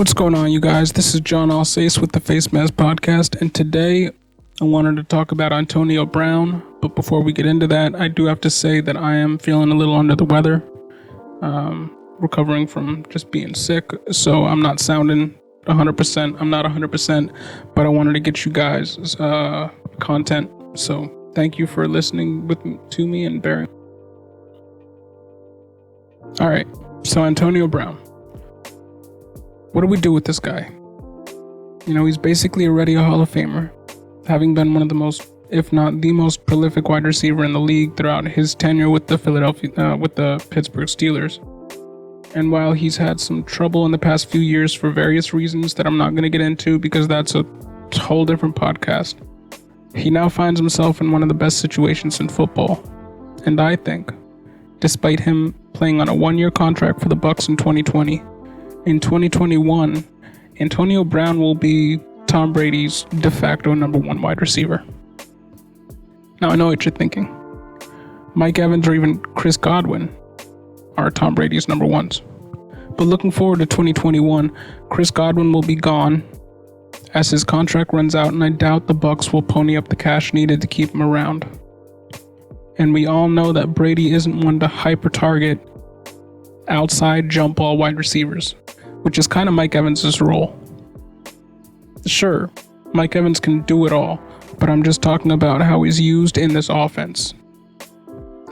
What's going on, you guys? This is John Alsace with the Face Mask Podcast, and today I wanted to talk about Antonio Brown. But before we get into that, I do have to say that I am feeling a little under the weather, recovering from just being sick, so I'm not sounding 100%. I'm not 100%, but I wanted to get you guys content. So thank you for listening to me and bearing. All right, so Antonio Brown. What do we do with this guy? You know, he's basically already a Hall of Famer, having been one of the most, if not the most prolific wide receiver in the league throughout his tenure with the Pittsburgh Steelers. And while he's had some trouble in the past few years for various reasons that I'm not going to get into because that's a whole different podcast, he now finds himself in one of the best situations in football. And I think, despite him playing on a one-year contract for the Bucs in 2020, in 2021, Antonio Brown will be Tom Brady's de facto number one wide receiver. Now, I know what you're thinking. Mike Evans or even Chris Godwin are Tom Brady's number ones. But looking forward to 2021, Chris Godwin will be gone as his contract runs out, and I doubt the Bucs will pony up the cash needed to keep him around. And we all know that Brady isn't one to hyper-target outside jump ball wide receivers, which is kind of Mike Evans' role. Sure, Mike Evans can do it all, but I'm just talking about how he's used in this offense.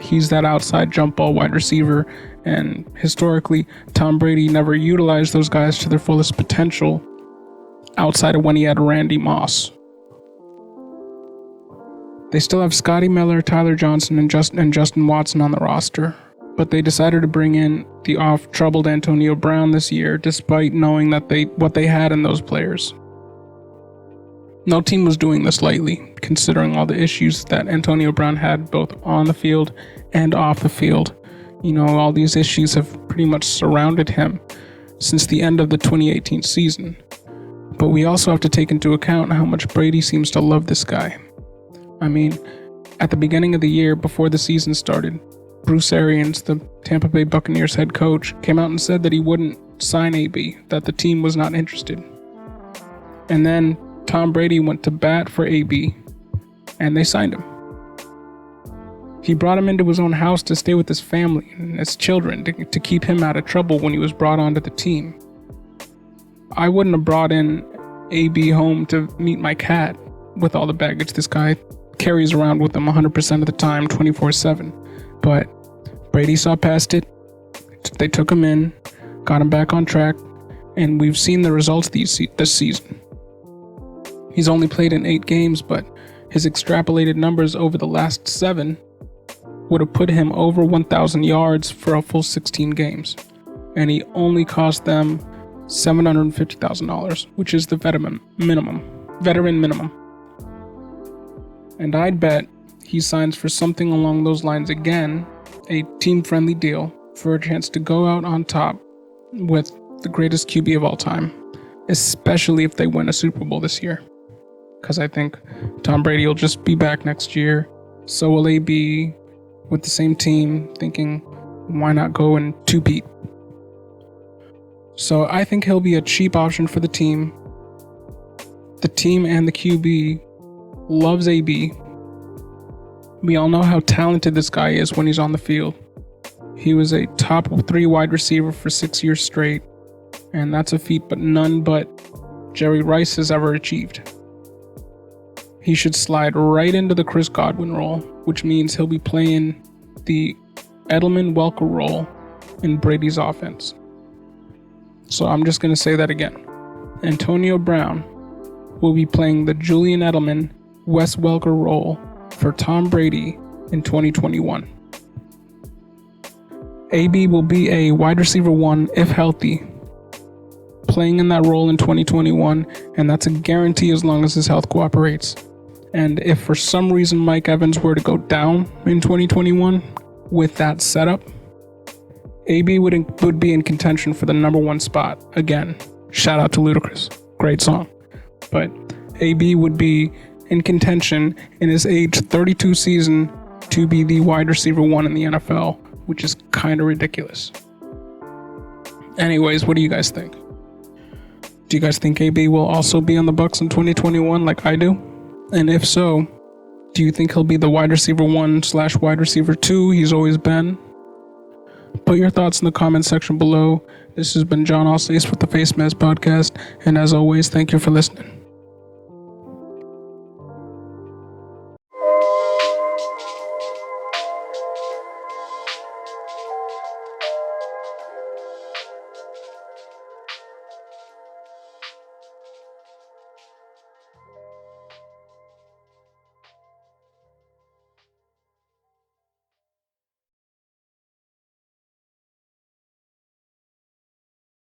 He's that outside jump ball wide receiver, and historically, Tom Brady never utilized those guys to their fullest potential outside of when he had Randy Moss. They still have Scotty Miller, Tyler Johnson, and Justin Watson on the roster, but they decided to bring in the off-troubled Antonio Brown this year, despite knowing that what they had in those players. No team was doing this lightly, considering all the issues that Antonio Brown had both on the field and off the field. You know, all these issues have pretty much surrounded him since the end of the 2018 season. But we also have to take into account how much Brady seems to love this guy. I mean, at the beginning of the year, before the season started, Bruce Arians, the Tampa Bay Buccaneers head coach, came out and said that he wouldn't sign AB, that the team was not interested. And then Tom Brady went to bat for AB, and they signed him. He brought him into his own house to stay with his family and his children to keep him out of trouble when he was brought onto the team. I wouldn't have brought in AB home to meet my cat with all the baggage this guy carries around with him 100% of the time, 24/7. But Brady saw past it. They took him in, got him back on track, and we've seen the results this season. He's only played in 8 games, but his extrapolated numbers over the last 7 would have put him over 1,000 yards for a full 16 games. And he only cost them $750,000, which is the veteran minimum. And I'd bet he signs for something along those lines again, a team-friendly deal for a chance to go out on top with the greatest QB of all time, especially if they win a Super Bowl this year. Because I think Tom Brady will just be back next year, so will AB with the same team, thinking, why not go and two-peat? So I think he'll be a cheap option for the team. The team and the QB loves AB. We all know how talented this guy is when he's on the field. He was a top 3 wide receiver for 6 years straight, and that's a feat but none but Jerry Rice has ever achieved. He should slide right into the Chris Godwin role, which means he'll be playing the Edelman-Welker role in Brady's offense. So I'm just going to say that again. Antonio Brown will be playing the Julian Edelman, Wes Welker role for Tom Brady in 2021. AB will be a wide receiver 1 if healthy, playing in that role in 2021, and that's a guarantee as long as his health cooperates. And if for some reason Mike Evans were to go down in 2021 with that setup, AB would be in contention for the number 1 spot. Again, shout out to Ludacris. Great song. But AB would be in contention in his age 32 season to be the wide receiver 1 in the NFL, which is kind of ridiculous. Anyways, what do you guys think? Do you guys think AB will also be on the Bucks in 2021 like I do? And if so, do you think he'll be the wide receiver 1/wide receiver 2 he's always been? Put your thoughts in the comment section below. This has been John Alsace with the Face Mask Podcast, and as always, thank you for listening.